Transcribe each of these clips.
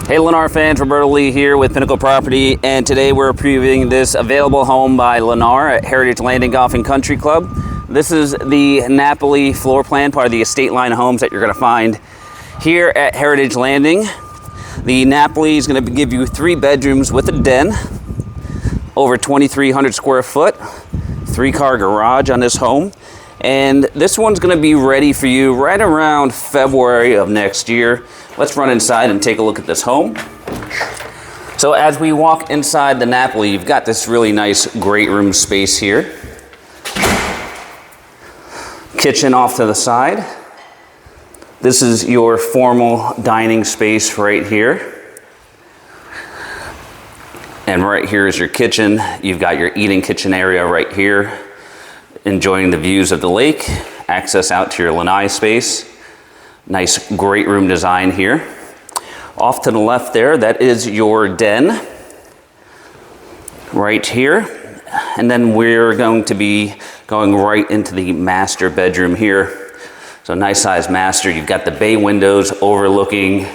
Hey Lennar fans, Roberto Lee here with Pinnacle Property, and today we're previewing this available home by Lennar at Heritage Landing Golf and Country Club. This is the Napoli floor plan, part of the estate line of homes that you're going to find here at Heritage Landing. The Napoli is going to give you 3 bedrooms with a den, over 2,300 square foot, 3-car garage on this home. And this one's going to be ready for you right around February of next year. Let's run inside and take a look at this home. So as we walk inside the Napoli, you've got this really nice great room space here. Kitchen off to the side. This is your formal dining space right here. And right here is your kitchen. You've got your eating kitchen area right here. Enjoying the views of the lake, access out to your lanai space. Nice great room design here. Off to the left there, that is your den right here. And then we're going to be going right into the master bedroom here. So nice size master. You've got the bay windows overlooking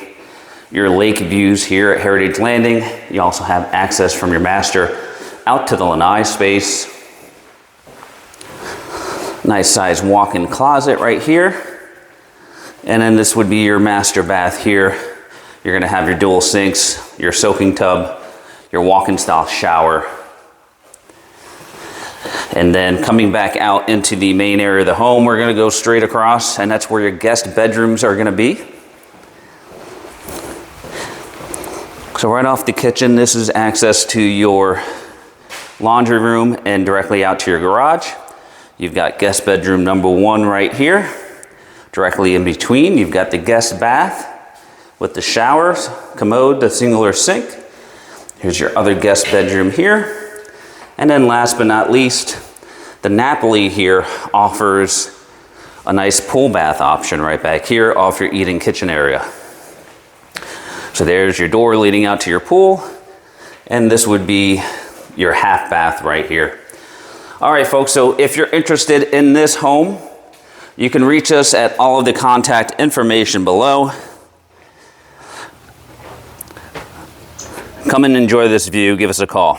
your lake views here at Heritage Landing. You also have access from your master out to the lanai space. Nice size walk-in closet right here. And then this would be your master bath here. You're gonna have your dual sinks, your soaking tub, your walk-in style shower. And then coming back out into the main area of the home, we're gonna go straight across, and that's where your guest bedrooms are gonna be. So right off the kitchen, this is access to your laundry room and directly out to your garage. You've got guest bedroom number 1 right here. Directly in between, you've got the guest bath with the showers, commode, the singular sink. Here's your other guest bedroom here. And then last but not least, the Napoli here offers a nice pool bath option right back here off your eating kitchen area. So there's your door leading out to your pool, and this would be your half bath right here. All right, folks, so if you're interested in this home, you can reach us at all of the contact information below. Come and enjoy this view. Give us a call.